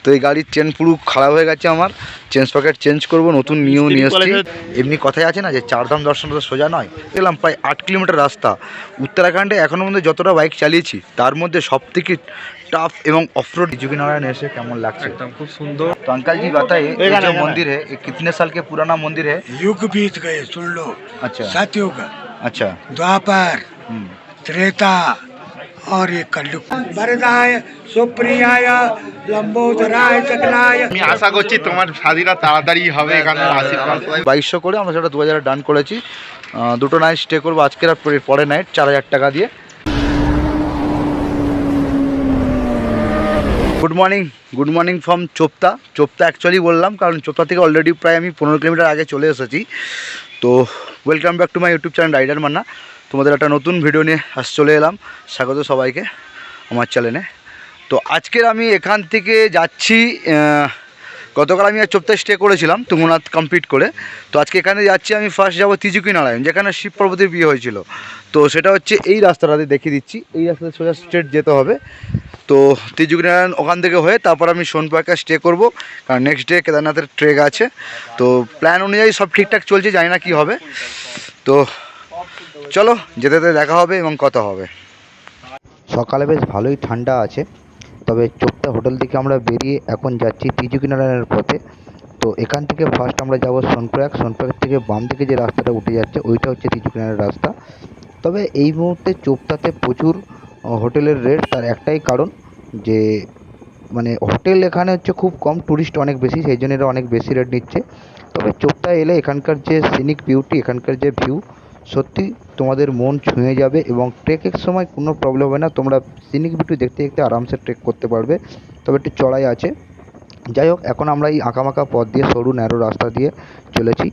তো এই গাড়ির চেন পুরো খারাপ হয়ে গেছে, আমার চেন সকেট চেঞ্জ করব, নতুন নিয়ে এসেছি। এমনি কথাই আছে না যে চারধাম দর্শন তো সোজা নয়। গেলাম প্রায় 8 কিলোমিটার রাস্তা উত্তরাখণ্ডে, এখনও মধ্যে যতটা বাইক চালিয়েছি তার মধ্যে সবথেকে টাফ এবং অফরোড। যোগীনারায়ণ এসে কেমন লাগছে? एकदम खूब सुंदर। तो अंकल जी बताइए, ये जो मंदिर है ये कितने साल के पुराना मंदिर है? युग बीत गए, सुन लो। अच्छा सतयुग, अच्छा। द्वापर, त्रेता और ये कलयुग। वरदाय सुप्रियाय लंबोदराय सकलाय। আমি আশা করছি তোমার শাদিরা তাড়াতাড়ি হবে, এখানে আশীর্বাদ। 2200 করে আমরা সেটা 2000 ডান করেছি। দুটো নাইট স্টে করবো আজকের আর পরের নাইট 4000 টাকা দিয়ে। Good morning from Chopta. Actually বললাম কারণ চোপতা থেকে অলরেডি প্রায় আমি 15 কিলোমিটার আগে চলে এসেছি। তো welcome back to my YouTube channel Rider Manna. তোমাদের একটা নতুন ভিডিও নিয়ে চলে এলাম। স্বাগত সবাইকে আমার চ্যানেলে। তো আজকের আমি এখান থেকে যাচ্ছি, গতকাল আমি চোপতায় স্টে করেছিলাম তুঙ্গনাথ কমপ্লিট করে। তো আজকে এখানে যাচ্ছি, আমি ফার্স্ট যাবো তিজুকিনারায়ণ, যেখানে শিব পার্বতীর বিয়ে হয়েছিল। তো সেটা হচ্ছে এই রাস্তাটাতে দেখিয়ে দিচ্ছি, এই রাস্তাতে সোজা স্ট্রেট যেতে হবে। তো তিজুকিনারায়ণ ওখান থেকে হয়ে তারপর আমি সোনপাকা স্টে করব, কারণ নেক্সট ডে কেদারনাথের ট্রেক আছে। তো প্ল্যান অনুযায়ী সব ঠিকঠাক চলছে, জানি না কী হবে। তো চলো যেতে যেতে দেখা হবে এবং কথা হবে। সকালে বেশ ভালোই ঠান্ডা আছে, তবে চোপতা হোটেল থেকে আমরা বেরিয়ে এখন যাচ্ছি তিজুকিনারায়ণের পথে। তো এখান থেকে ফার্স্ট আমরা যাব সোনপ্রয়াগ থেকে বাম দিকে যে রাস্তাটা উঠে যাচ্ছে ওইটা হচ্ছে তিজুকিনারায়ণ রাস্তা। তবে এই মুহূর্তে চোপতাতে প্রচুর হোটেলের রেট, তার একটাই কারণ যে মানে হোটেল এখানে হচ্ছে খুব কম, ট্যুরিস্ট অনেক বেশি, সেই জন্য এরা অনেক বেশি রেট নিচ্ছে। তবে চোপতায় এলে এখানকার যে সিনিক বিউটি, এখানকার যে ভিউ, সত্যি তোমাদের মন ছুঁয়ে যাবে এবং ট্রেকের সময় কোনো প্রবলেম হবে না। তোমরা সিনিক বিউটি দেখতে দেখতে আরামসে ট্রেক করতে পারবে। তবে একটু চড়াই আছে। যাই হোক, এখন আমরা এই আঁকামাকা পথ দিয়ে, সরু ন্যারো রাস্তা দিয়ে চলেছি।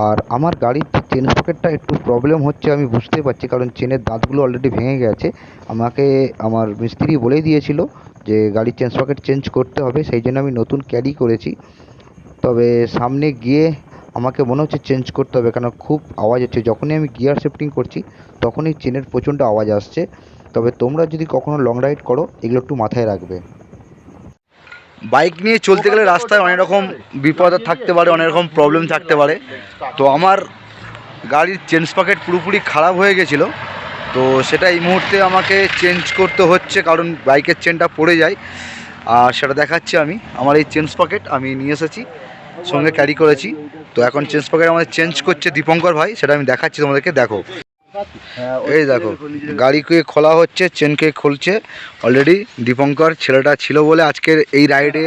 আর আমার গাড়ির চেন সকেটটা একটু প্রবলেম হচ্ছে, আমি বুঝতে পারছি, কারণ চেনের দাঁতগুলো অলরেডি ভেঙে গেছে। আমাকে আমার মিস্ত্রি বলেই দিয়েছিল যে গাড়ির চেন সকেট চেঞ্জ করতে হবে, সেই জন্য আমি নতুন ক্যারি করেছি। তবে সামনে গিয়ে আমাকে মনে হচ্ছে চেঞ্জ করতে হবে, কারণ খুব আওয়াজ হচ্ছে। যখনই আমি গিয়ার শিফটিং করছি তখনই চেনের প্রচণ্ড আওয়াজ আসছে। তবে তোমরা যদি কখনো লং রাইড করো এগুলো একটু মাথায় রাখবে। বাইক নিয়ে চলতে গেলে রাস্তায় অনেক রকম বিপদ থাকতে পারে, অনেক রকম প্রবলেম থাকতে পারে। তো আমার গাড়ির চেন সকেট পুরোপুরি খারাপ হয়ে গেছিলো, তো সেটা এই মুহূর্তে আমাকে চেঞ্জ করতে হচ্ছে, কারণ বাইকের চেনটা পড়ে যায়। আর সেটা দেখাচ্ছি আমি, আমার এই চেন সকেট আমি নিয়ে এসেছি, সঙ্গে ক্যারি করেছি। তো এখন চেন সকেট আমাদের চেঞ্জ করছে দীপঙ্কর ভাই, সেটা আমি দেখাচ্ছি তোমাদেরকে, দেখো। এই দেখো গাড়িকে খোলা হচ্ছে, চেনকে খুলছে অলরেডি। দীপঙ্কর ছেলেটা ছিল বলে আজকের এই রাইডে,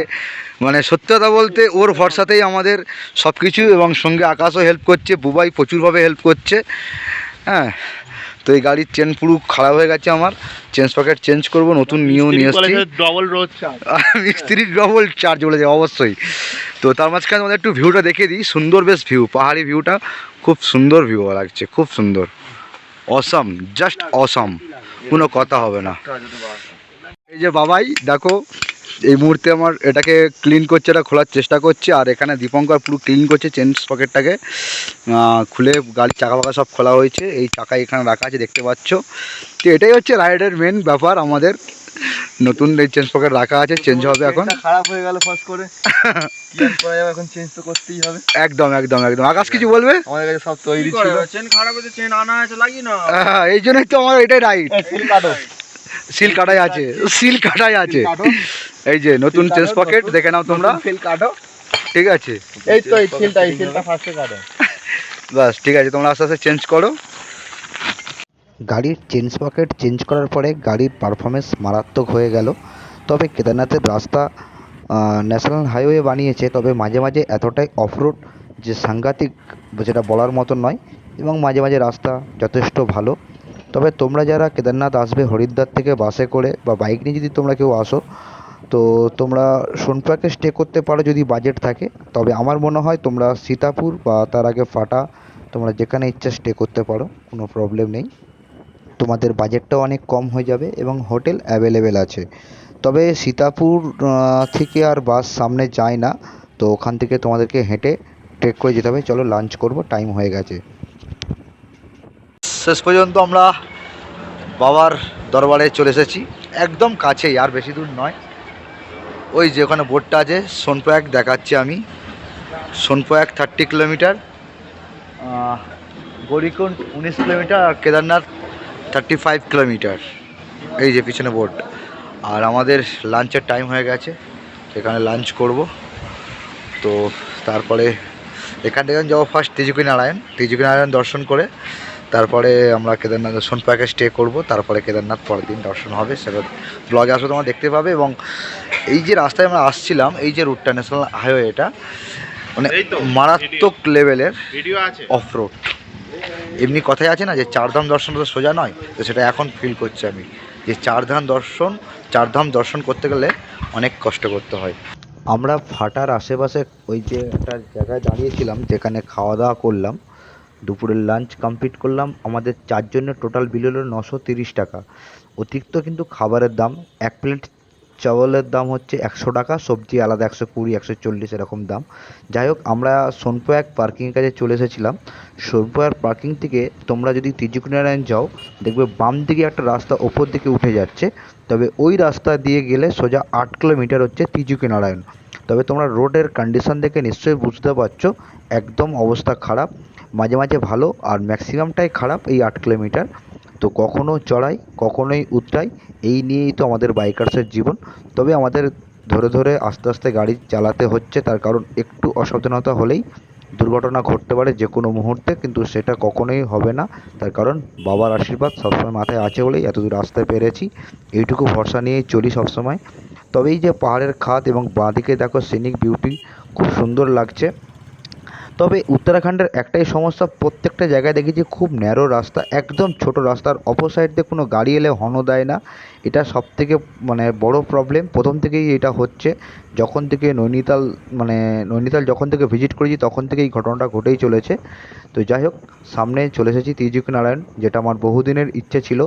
মানে সত্যি কথা বলতে ওর ভরসাতেই আমাদের সব কিছু, এবং সঙ্গে আকাশও হেল্প করছে, বুবাই প্রচুরভাবে হেল্প করছে। হ্যাঁ, তো এই গাড়ির চেন পুরো খারাপ হয়ে গেছে, আমার চেন সকেট চেঞ্জ করব, নতুন নিয়ে এসেছি। ডবল রোজ চার্জ, মিস্ত্রির ডবল চার্জ বলেছে অবশ্যই। তো তার মাঝখানে আমাদের একটু ভিউটা দেখে দিই, সুন্দর বেশ ভিউ, পাহাড়ি ভিউটা খুব সুন্দর ভিউ লাগছে, খুব সুন্দর, অসাম, জাস্ট অসাম, কোনো কথা হবে না। এই যে বাবাই দেখো এই মুহূর্তে আমার এটাকে ক্লিন করছে, এটা খোলার চেষ্টা করছে। আর এখানে দীপঙ্কর পুরো ক্লিন করছে চেন সকেটটাকে, খুলে গাড়ির চাকা ফাকা সব খোলা হয়েছে, এই চাকা এখানে রাখা আছে দেখতে পাচ্ছ। তো এটাই হচ্ছে রাইডের মেন ব্যাপার, আমাদের নতুন এই চেন সকেট রাখা আছে, চেঞ্জ হবে এখন। খারাপ হয়ে গেল ফার্স্ট করে, এখন চেঞ্জ তো করতেই হবে। একদম একদম একদম। আকাশ কিছু বলবে? আমাদের কাছে সব তৈরি ছিল, চেন খারাপ হয়েছে, চেন আনা আছে, লাগি না। হ্যাঁ, এই জন্যই তো আমার এটাই রাইড। সিল কাটাই আছে। এই যে নতুন চেন সকেট দেখে নাও তোমরা, সিল কাটো, ঠিক আছে? এই তো এই সিলটা ফার্স্টে কাটো, বাস ঠিক আছে, তোমরা আস্তে আস্তে চেঞ্জ করো। গাড়ির চেন সকেট চেঞ্জ করার পরে গাড়ির পারফরমেন্স মারাত্মক হয়ে গেল। তবে কেদারনাথের রাস্তা ন্যাশনাল হাইওয়ে বানিয়েছে, তবে মাঝে মাঝে এতটাই অফরোড যে সাংঘাতিক, যেটা বলার মতন নয়। এবং মাঝে মাঝে রাস্তা যথেষ্ট ভালো। তবে তোমরা যারা কেদারনাথ আসবে হরিদ্বার থেকে বাসে করে বা বাইক নিয়ে যদি তোমরা কেউ আসো, তো তোমরা সোনপ্রয়াগে স্টে করতে পারো যদি বাজেট থাকে। তবে আমার মনে হয় তোমরা সীতাপুর বা তার আগে ফাটা, তোমরা যেখানে ইচ্ছা স্টে করতে পারো, কোনো প্রবলেম নেই। তোমাদের বাজেটটাও অনেক কম হয়ে যাবে এবং হোটেল অ্যাভেলেবেল আছে। তবে সীতাপুর থেকে আর বাস সামনে যায় না, তো ওখান থেকে তোমাদেরকে হেঁটে ট্রেক করে যেতে হবে। চলো লাঞ্চ করব, টাইম হয়ে গেছে। শেষ পর্যন্ত আমরা বাবার দরবারে চলে এসেছি, একদম কাছেই, আর বেশি দূর নয়। ওই যে ওখানে বোর্ডটা আছে সোনপ্রয়াগ দেখাচ্ছি আমি। সোনপ্রয়াগ 30 কিলোমিটার, গৌরীকুণ্ড 19 কিলোমিটার, আর কেদারনাথ 35 কিলোমিটার। এই যে পিছনে বোর্ড। আর আমাদের লাঞ্চের টাইম হয়ে গেছে, সেখানে লাঞ্চ করব। তো তারপরে এখান থেকে যাবো ফার্স্ট তিজুকি নারায়ণ দর্শন করে তারপরে আমরা কেদারনাথ সোনপ্রয়াগে স্টে করব। তারপরে কেদারনাথ পরের দিন দর্শন হবে, সেটা ব্লগে আসলে তোমরা দেখতে পাবে। এবং এই যে রাস্তায় আমরা আসছিলাম, এই যে রুটটা ন্যাশনাল হাইওয়ে, এটা মানে মারাত্মক লেভেলের অফ রোড। এমনি কথাই আছে না যে চারধাম দর্শন তো সোজা নয়, তো সেটা এখন ফিল করছি আমি যে চারধাম দর্শন করতে গেলে অনেক কষ্ট করতে হয়। আমরা ফাটার আশেপাশে ওই যে একটা জায়গায় দাঁড়িয়েছিলাম, যেখানে খাওয়া দাওয়া করলাম, দুপুরের লাঞ্চ কমপ্লিট করলাম। আমাদের চারজনের টোটাল বিল হলো 930 টাকা। অতিরিক্ত কিন্তু খাবারের দাম, এক প্লেট চাওয়ালের দাম হচ্ছে 100 টাকা, সবজি আলাদা 120 140 এরকম দাম। যাই হোক, আমরা সোনপ্রয়াগ পার্কিংয়ের কাছে চলে এসেছিলাম। সোনপ্রয়াগ পার্কিং থেকে তোমরা যদি তিজুকি-নারায়ণ যাও, দেখবে বাম দিকে একটা রাস্তা ওপর দিকে উঠে যাচ্ছে, তবে ওই রাস্তা দিয়ে গেলে সোজা 8 কিলোমিটার হচ্ছে তিজুকি-নারায়ণ। তবে তোমরা রোডের কন্ডিশন দেখে নিশ্চয়ই বুঝতে পারছো একদম অবস্থা খারাপ, মাঝে মাঝে ভালো আর ম্যাক্সিমামটাই খারাপ এই 8 কিলোমিটার। তো কখনো চড়াই কখনোই উতরাই, এই নিয়েই তো আমাদের বাইকার্সের জীবন। তবে আমাদের ধরে ধরে আস্তে আস্তে গাড়ি চালাতে হচ্ছে, তার কারণ একটু অসাবধানতা হলেই দুর্ঘটনা ঘটতে পারে যে কোনো মুহূর্তে, কিন্তু সেটা কখনোই হবে না। তার কারণ বাবার আশীর্বাদ সবসময় মাথায় আছে বলেই এতদূর আসতে পেরেছি, এইটুকু ভরসা নিয়েই চলি সবসময়। তবে এই যে পাহাড়ের খাদ এবং বাঁদিকে দেখো সিনিক বিউটি, খুব সুন্দর লাগছে। তবে উত্তরাখণ্ডের একটাই সমস্যা, প্রত্যেকটা জায়গায় দেখেছি খুব ন্যারো রাস্তা, একদম ছোট রাস্তার অপর সাইড দিয়ে কোনো গাড়ি এলে হর্নও দেয় না। এটা সবথেকে মানে বড় প্রবলেম, প্রথম থেকেই এটা হচ্ছে। যখন থেকে নৈনিতাল যখন থেকে ভিজিট করেছি তখন থেকে এই ঘটনাটা ঘটেই চলেছে। তো যাই হোক, সামনে চলে এসেছি তিজুকি-নারায়ণ, যেটা আমার বহুদিনের ইচ্ছে ছিল,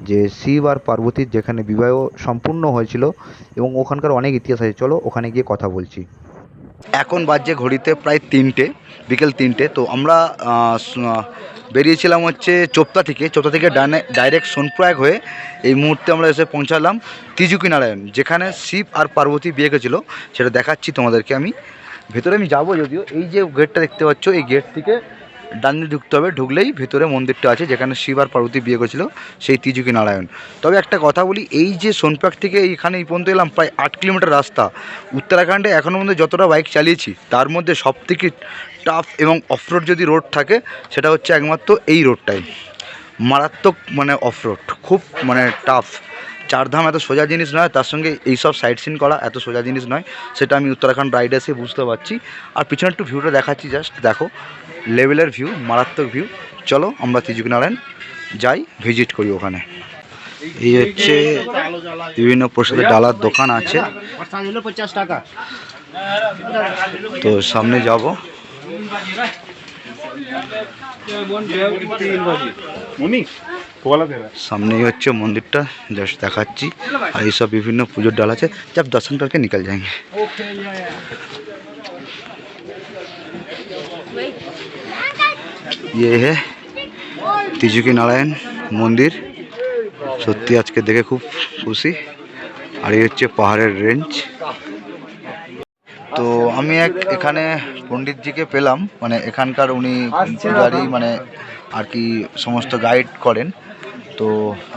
যে শিব আর পার্বতীর যেখানে বিবাহ সম্পূর্ণ হয়েছিল, এবং ওখানকার অনেক ইতিহাস আছে। চলো ওখানে গিয়ে কথা বলছি। এখন বাজছে ঘড়িতে প্রায় 3টে, বিকেল 3টে। তো আমরা বেরিয়েছিলাম হচ্ছে চোপতা থেকে ডাইরেক্ট সোনপ্রয়াগ হয়ে এই মুহূর্তে আমরা এসে পৌঁছালাম তিজুকি-নারায়ণ, যেখানে শিব আর পার্বতী বিয়ে গেছিলো। সেটা দেখাচ্ছি তোমাদেরকে আমি। ভেতরে আমি যাবো, যদিও এই যে গেটটা দেখতে পাচ্ছ, এই গেট থেকে ডান দিকে ঢুকতে হবে, ঢুকলেই ভেতরে মন্দিরটা আছে যেখানে শিব আর পার্বতী বিয়ে করেছিল, সেই তিজুকি-নারায়ণ। তবে একটা কথা বলি, এই যে সোনপ্রয়াগ থেকে এইখানে এই পর্যন্ত এলাম, প্রায় 8 কিলোমিটার রাস্তা। উত্তরাখণ্ডে এখনও মধ্যে যতটা বাইক চালিয়েছি তার মধ্যে সবথেকে টাফ এবং অফরোড যদি রোড থাকে, সেটা হচ্ছে একমাত্র এই রোডটাই। মারাত্মক মানে অফরোড, খুব মানে টাফ। চারধাম এত সোজা জিনিস নয়, তার সঙ্গে এইসব সাইট সিন করা এত সোজা জিনিস নয়, সেটা আমি উত্তরাখণ্ড রাইড এসে বুঝতে পারছি। আর পিছনে একটু ভিউটা দেখাচ্ছি, জাস্ট দেখো লেভেলের ভিউ, মারাত্মক ভিউ। চলো আমরা তিজুকি-নারায়ণ যাই, ভিজিট করি ওখানে। এই হচ্ছে বিভিন্ন প্রসাদের ডালার দোকান আছে, তো সামনে যাব। সামনেই হচ্ছে মন্দিরটা, জাস্ট দেখাচ্ছি। আর এইসব বিভিন্ন পুজোর ডাল আছে, जब दर्शन करके निकल जाएंगे। ये है তিজুকি-নারায়ণ মন্দির। সত্যি আজকে দেখে খুব খুশি। আর এই হচ্ছে পাহাড়ের রেঞ্জ। তো আমি এখানে পণ্ডিতজিকে পেলাম, মানে এখানকার উনি পূজারি, মানে আর কি समस्त गाइड करें। तो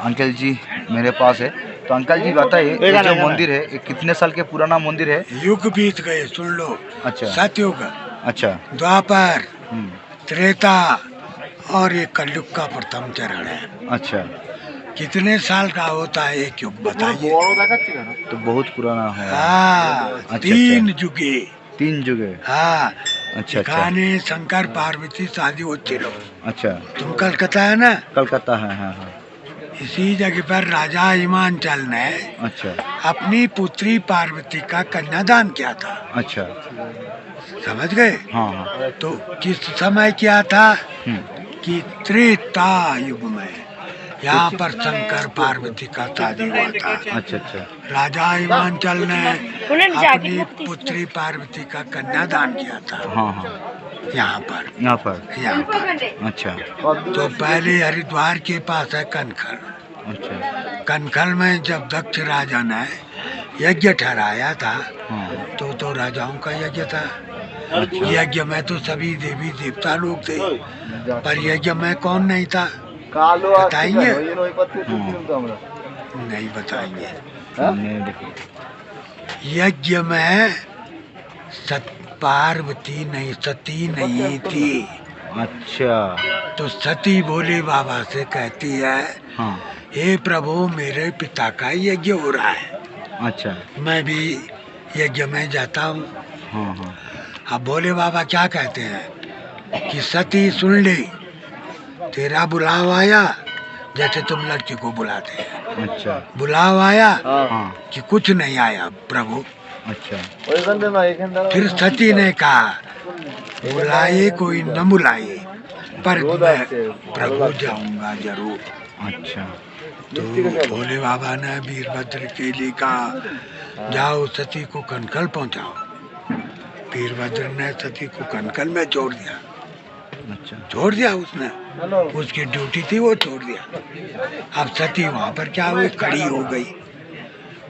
अंकल जी मेरे पास है, तो अंकल जी बताइए ये जो मंदिर है ये कितने साल के पुराना मंदिर है? युग बीत गए, सुन लो। अच्छा सतयुग, अच्छा द्वापर, त्रेता और ये कलयुग का प्रथम चरण है। अच्छा, कितने साल का होता है एक युग बताइए? तो बहुत पुराना है। हाँ, अच्छा, 3 जुगे। 3 जुगे। हाँ, अच्छा अच्छा এখানে शंकर पार्वती शादी होती रहो। अच्छा, तुम कलकत्ता है ना, कलकत्ता है, हाँ हाँ। इसी जगह पर राजा हिमांचल ने अच्छा अपनी पुत्री पार्वती का कन्यादान किया था। अच्छा, समझ गए? हाँ हाँ। तो किस समय किया था हम्म, कि त्रेता युग में यहाँ पर शंकर पार्वती का शादी हुआ था। अच्छा अच्छा, राजा हिमांचल ने अपनी पुत्री पार्वती का कन्यादान किया था हाँ हाँ, यहाँ पर। यहाँ पर। अच्छा तो पहले हरिद्वार के पास है कनखल। अच्छा कनखल में जब दक्ष राजा ने यज्ञ ठहराया था, हाँ तो राजाओं का यज्ञ था। यज्ञ में तो सभी देवी देवता लोग थे, पर यज्ञ में कौन नहीं था? কালো আর बताएंगे? ওই পাত্রে ঢুকছিলাম তো আমরা नहीं बताएंगे। सामने देखो यज्ञ में पार्वती नहीं, सती नहीं थी। अच्छा तो सती भोले बाबा से कहती है, हाँ हे प्रभु मेरे पिता का यज्ञ हो रहा है, अच्छा मैं भी यज्ञ में जाता हूँ। हाँ हाँ अब भोले बाबा क्या कहते हैं कि सती सुन ले, तेरा बुलाव आया, जैसे तुम लड़की को बुलाते हैं, अच्छा बुलाव आया हाँ कि कुछ नहीं आया प्रभु। अच्छा ওইখানটা না এখানটা फिर सती ने कहा, बुलाए कोई न बुलाए, पर मैं प्रभु जाऊंगा जरूर। अच्छा तो भोले बाबा ने वीरभद्र के लिए कहा, जाओ सती को कनकल पहुंचाओ। वीरभद्र ने सती को कनकल में छोड़ दिया, अच्छा छोड़ दिया उसने, उसकी ड्यूटी थी वो छोड़ दिया। अब सती वहां पर क्या हुई, खड़ी हो गई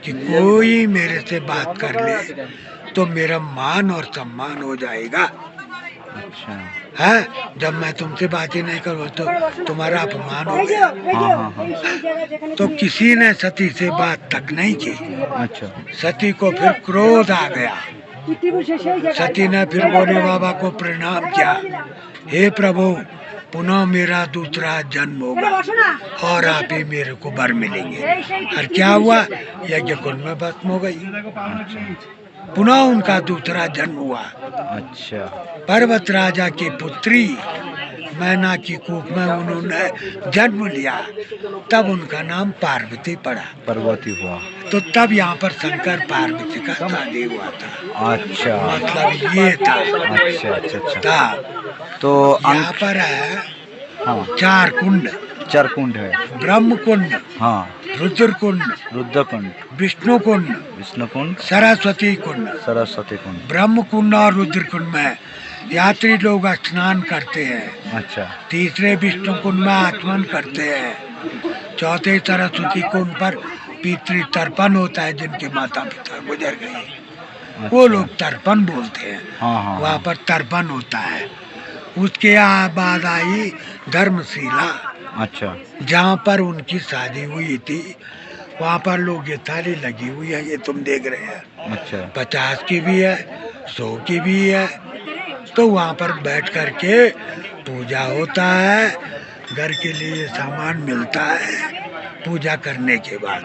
कि कोई मेरे से बात कर ले तो मेरा मान और सम्मान हो जाएगा, अच्छा है? जब मैं तुमसे बात ही नहीं करूँ तो तुम्हारा अपमान हो गया। हाँ हाँ हाँ तो किसी ने सती से बात तक नहीं की। अच्छा सती को फिर क्रोध आ गया। सती ने फिर भोले बाबा को प्रणाम किया, हे प्रभु पुनः मेरा दूसरा जन्म होगा और आप ही मेरे को वर मिलेंगे। और क्या हुआ, यज्ञ कुंड में भस्म हो गई। पुनः उनका दूसरा जन्म हुआ। अच्छा पर्वत राजा की पुत्री मैना की कूप में उन्होंने जन्म लिया, तब उनका नाम पार्वती पड़ा। पार्वती हुआ तो तब यहाँ पर शंकर पार्वती का शादी हुआ था। अच्छा मतलब ये था। अच्छा अच्छा अच्छा था तो यहाँ पर है हाँ 4 कुंड, 4 कुंड है ब्रह्म कुंड, हाँ रुद्र कुंड, रुद्रकुंड विष्णु कुंड, विष्णुकुंड सरस्वती कुंड। सरस्वती कुंड ब्रह्म कुंड और रुद्र कुंड में यात्री लोग स्नान करते हैं, अच्छा तीसरे विष्णु कुंड में आचमन करते हैं, चौथे सरस्वती कुंड पर पितृ तर्पण होता है, जिनके माता पिता गुजर गए वो लोग तर्पण बोलते हैं, हाँ हाँ वहाँ पर तर्पण होता है। उसके बाद आई धर्मशिला, अच्छा जहाँ पर उनकी शादी हुई थी। वहाँ पर लोग ये थाली लगी हुई है, ये तुम देख रहे हैं, अच्छा 50 की भी है, 100 की भी है। तो वहाँ पर बैठ करके पूजा होता है, घर के लिए सामान मिलता है पूजा करने के बाद।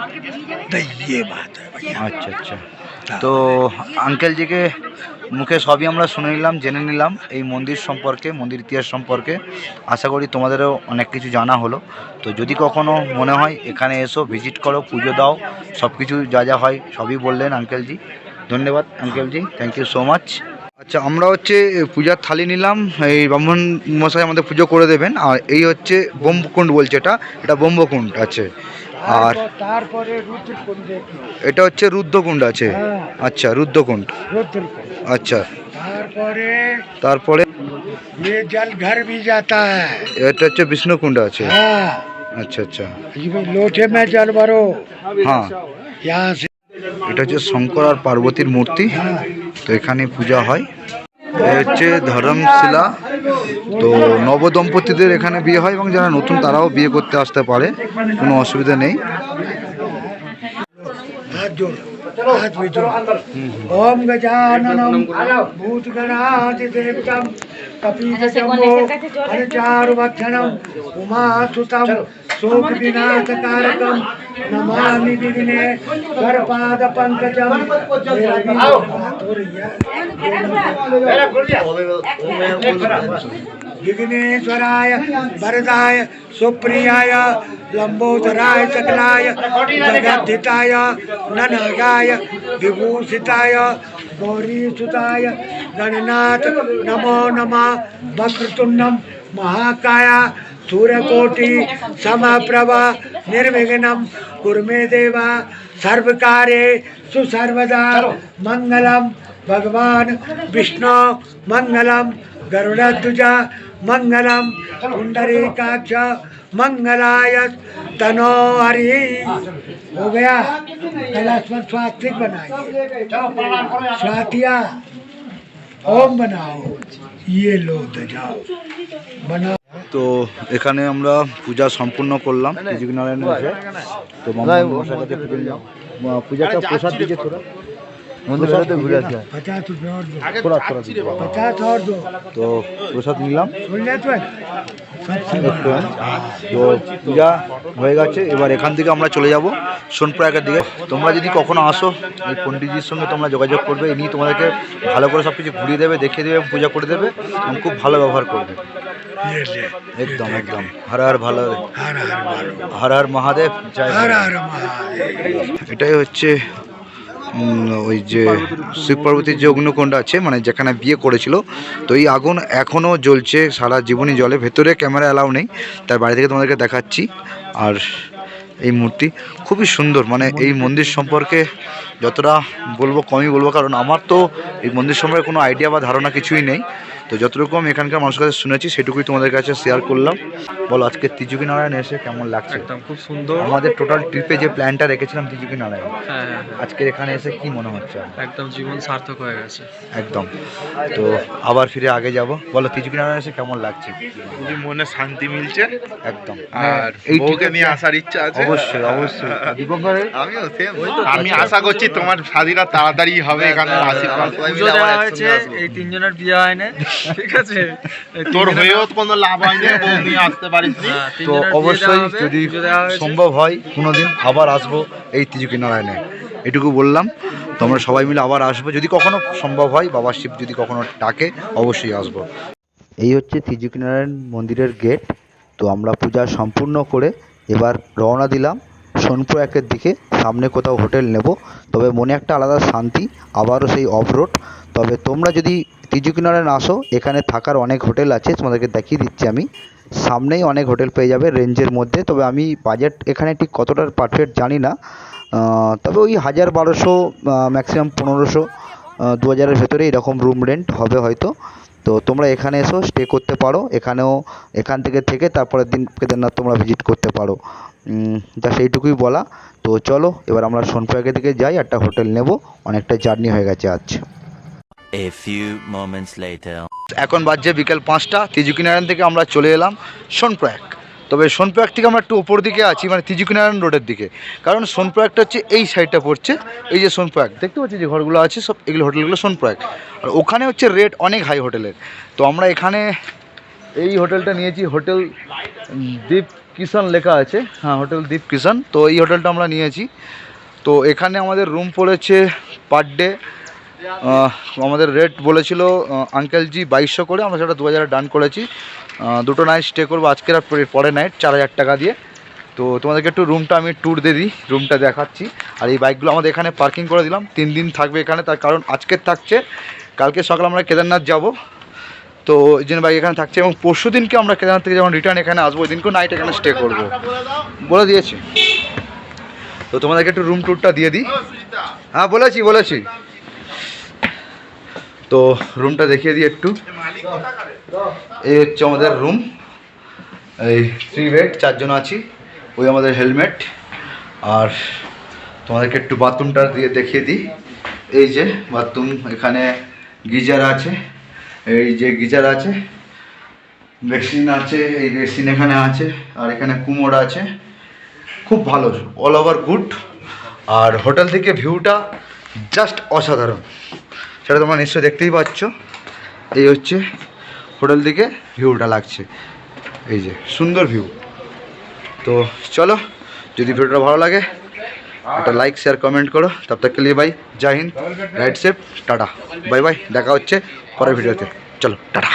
तो ये बात है भैया। আচ্ছা আচ্ছা তো আঙ্কেলজিকে মুখে সবই আমরা শুনে নিলাম, জেনে নিলাম এই মন্দির সম্পর্কে, মন্দির ইতিহাস সম্পর্কে। আশা করি তোমাদেরও অনেক কিছু জানা হলো। তো যদি কখনো মনে হয় এখানে এসো, ভিজিট করো, পুজো দাও, সব কিছু যা যা হয় সবই বললেন আঙ্কেলজি। ধন্যবাদ আঙ্কেলজি, থ্যাংক ইউ সো মাচ। আচ্ছা আমরা হচ্ছে পূজার থালি নিলাম, এই ব্রাহ্মণ মশাই আমাদের পুজো করে দেবেন। আর এই হচ্ছে ব্রহ্মকুণ্ড বলছে, এটা ব্রহ্মকুণ্ড আছে। আর তারপরে রুদ্রকুণ্ড দেখি, এটা হচ্ছে রুদ্রকুণ্ড আছে। আচ্ছা রুদ্রকুণ্ড, রুদ্রকুণ্ড। আচ্ছা তারপরে তারপরে ये जल घर भी जाता है। এটা হচ্ছে বিষ্ণুকুণ্ড আছে। हाँ, আচ্ছা আচ্ছা ये लोटे में जल भरो, হ্যাঁ यहाँ से। এটা হচ্ছে শঙ্কর আর পার্বতীর মূর্তি, তো এখানে পূজা হয়। এ হচ্ছে ধর্মশিলা। তো নবদম্পতিদের এখানে বিয়ে হয় এবং যারা নতুন তারাও বিয়ে করতে আসতে পারে, কোনো অসুবিধা নেই। हाथ जोड़, हाथ भी जोड़। ओम गजाननम भूतगणाधिदेवतम कपितजम्बो हरचारुभक्षणम उमासुतम शोक विनाशकारकम नमामि विघ्नेश्वर पंकजम। विघ्नेश्वराय वरदाय सुप्रियाय लंबोदराय सकलाय जगद्धिताय ननगाय विभूषिताय गौरीसुताय गणनाथ नमो नमः। वक्रतुंडम महाकाय सूर्यकोटि समप्रभा निर्विघ्नं कुरु मे देवा सर्वकार्येषु सर्वदा। मंगलम भगवान विष्णु मंगलम गरुड़ध्वज मंगलम पुंडरीकाक्ष मंगलाय तनो हरि। हो गया, कैलाश पर स्वास्तिक बनाइए, स्वातिया ओम बनाओ, ये लो तो जाओ बनाओ। তো এখানে আমরা পূজা সম্পূর্ণ করলাম ত্রিযোগীনারায়ণের এসে। তো মামা মশার কাছে পুজো নিলাম। পূজাটা প্রসাদ দিকে তোরা প্রসাদ তো ঘুরে আসে 50 रुपये और दो, তোরা তোরা দিতে। 50 और दो, তো প্রসাদ নিলাম सुन ले तो একটু। তো পূজা হয়ে গেছে, এবার এখান থেকে আমরা চলে যাব সোনপ্রয়াগের দিকে। তোমরা যদি কখনো আসো এই পণ্ডিতজির সঙ্গে তোমরা যোগাযোগ করবে, ইনি তোমাদেরকে ভালো করে সব কিছু ঘুরিয়ে দেবে, দেখিয়ে দেবে, পূজা করে দেবে এবং খুব ভালো ব্যবহার করবে। ये ले, একদম একদম। হর হর ভালো, हर हर बोलो, হর হর মহাদেব, জয় हर হর। हर महादेव। এটাই হচ্ছে ওই যে শিব পার্বতীর যে অগ্নিকুণ্ড আছে, মানে যেখানে বিয়ে করেছিল। তো এই আগুন এখনও জ্বলছে, সারা জীবনই জ্বলে। ভেতরে ক্যামেরা অ্যালাউ নেই, তার বাড়ি থেকে তোমাদেরকে দেখাচ্ছি। আর এই মূর্তি খুবই সুন্দর, মানে এই মন্দির সম্পর্কে যতটা বলবো কমই বলবো, কারণ আমার তো এই মন্দির সম্পর্কে কোনো আইডিয়া বা ধারণা কিছুই নেই। তো যতটুকু আমি এখানকার মানুষের কাছে শুনেছি সেটুকুই তোমাদের কাছে শেয়ার করলাম। বলো আজকে ত্রিযোগীনারায়ণ এসে কেমন লাগছে? একদম খুব সুন্দর। আমাদের টোটাল ট্রিপে যে প্ল্যানটা রেখেছিলাম ত্রিযোগীনারায়ণ, হ্যাঁ হ্যাঁ, আজকে এখানে এসে কি মনে হচ্ছে? একদম জীবন সার্থক হয়ে গেছে। একদম। তো আবার ফিরে আগে যাব। বলো ত্রিযোগীনারায়ণ এসে কেমন লাগছে? খুবই মনে শান্তি মিলছে, একদম। আর বউকে নিয়ে আসার ইচ্ছা আছে। অবশ্যই অবশ্যই। দীপঙ্করের আমিও সেম, আমি আশা করছি তোমার স্বাধীনতা তাড়াতাড়ি হবে, এখানে আশীর্বাদ সবাই পুজো মিলে দেওয়া আবার হয়েছে, একসঙ্গে আসবো। এই তিনজনের বিয়ে হয় না, ঠিক আছে? এই তোর তিনজনের- হয়েও কোনো লাভ হয়নি, বউ নিয়ে আসতে পারিস নি। হ্যাঁ, তো তিনজনের বিয়ে অবশ্যই দেওয়া হবে, যদি পুজো দেওয়া হয়েছে। সম্ভব হয় কোনোদিন আবার আসবো এই ত্রিযোগীনারায়ণে, এটুকু বললাম। তোমরা সবাই মিলে আবার আসবো, যদি কখনো সম্ভব হয়, বাবা শিব যদি কখনো ডাকে অবশ্যই আসবো। এই হচ্ছে ত্রিযোগীনারায়ণ মন্দিরের গেট। তো আমরা পূজা সম্পূর্ণ করে এবার রওনা দিলাম সোনপ্রয়াগের দিকে। সামনে কোথাও হোটেল নেব, তবে মনে একটা আলাদা শান্তি, আবারও সেই অফ রোড। তবে তোমরা যদি ত্রিযোগীনারায়ণ আসো, এখানে থাকার অনেক হোটেল আছে, তোমাদেরকে দেখিয়ে দিচ্ছি আমি। সামনেই অনেক হোটেল পেয়ে যাবে রেঞ্জের মধ্যে। তবে আমি বাজেট এখানে ঠিক কতটা পারফেক্ট জানি না, তবে ওই 1000-1200, ম্যাক্সিমাম 1500, 2000-এর ভেতরে এরকম রুম রেন্ট হবে হয়তো। তো তোমরা এখানে এসো, স্টে করতে পারো এখানেও। এখান থেকে তারপরের দিন কেদারনাথ তোমরা ভিজিট করতে পারো। জাস্ট এইটুকুই বলা। তো চলো এবার আমরা সোনপ্রয়াগের দিকে যাই, একটা হোটেল নেব, অনেকটা জার্নি হয়ে গেছে আজ। A few moments later. এখন বাজছে বিকেল 5টা। ত্রিযোগীনারায়ণ থেকে আমরা চলে এলাম সোনপ্রয়াগ। তবে সোনপ্রয়াগ থেকে আমরা একটু ওপর দিকে আছি, মানে ত্রিযোগীনারায়ণ রোডের দিকে, কারণ সোনপ্রয়াগটা হচ্ছে এই সাইডটা পড়ছে। এই যে সোনপ্রয়াগ দেখতে পাচ্ছি যে ঘরগুলো আছে সব, এগুলো হোটেলগুলো সোনপ্রয়াগ। আর ওখানে হচ্ছে রেট অনেক হাই হোটেলের। তো আমরা এখানে এই হোটেলটা নিয়েছি, হোটেল দীপ কিষান লেখা আছে, হ্যাঁ হোটেল দীপ কিষান। তো এই হোটেলটা আমরা নিয়েছি। তো এখানে আমাদের রুম পড়েছে পার ডে, আমাদের রেট বলেছিল আঙ্কেলজি 2200 করে, আমরা সেটা 2000 ডান করেছি। দুটো নাইট স্টে করবো, আজকের আর পরের নাইট 4000 টাকা দিয়ে। তো তোমাদেরকে একটু রুমটা আমি ট্যুর দিয়ে দিই, রুমটা দেখাচ্ছি। আর এই বাইকগুলো আমাদের এখানে পার্কিং করে দিলাম, 3 দিন থাকবে এখানে। তার কারণ আজকের থাকছে, কালকে সকালে আমরা কেদারনাথ যাব, তো এই জন্য বাইক এখানে থাকছে। এবং পরশু দিনকে আমরা কেদারনাথ থেকে যখন রিটার্ন এখানে আসবো, ওই দিনকেও নাইট এখানে স্টে করবো বলে দিয়েছি। তো তোমাদেরকে একটু রুম ট্যুরটা দিয়ে দিই। হ্যাঁ বলেছি। তো রুমটা দেখিয়ে দিই একটু। এই হচ্ছে আমাদের রুম, এই 3 বেড, 4 জন আছি। ওই আমাদের হেলমেট। আর তোমাদেরকে একটু বাথরুমটা দিয়ে দেখিয়ে দিই। এই যে বাথরুম, এখানে গিজার আছে, এই যে গিজার আছে, বেসিন আছে, এই বেসিন এখানে আছে, আর এখানে কুমোর আছে। খুব ভালো, অল ওভার গুড। আর হোটেল থেকে ভিউটা জাস্ট অসাধারণ, সেটা তোমরা নিশ্চয়ই দেখতেই পাচ্ছ। এই হচ্ছে হোটেল থেকে ভিউটা লাগছে, এই যে সুন্দর ভিউ। তো চলো, যদি ভিডিওটা ভালো লাগে একটা লাইক শেয়ার কমেন্ট করো। তব তক কে লিয়ে ভাই Jai Hind, ride safe, tata, bye bye. দেখা হচ্ছে পরের ভিডিওতে। চলো টাটা।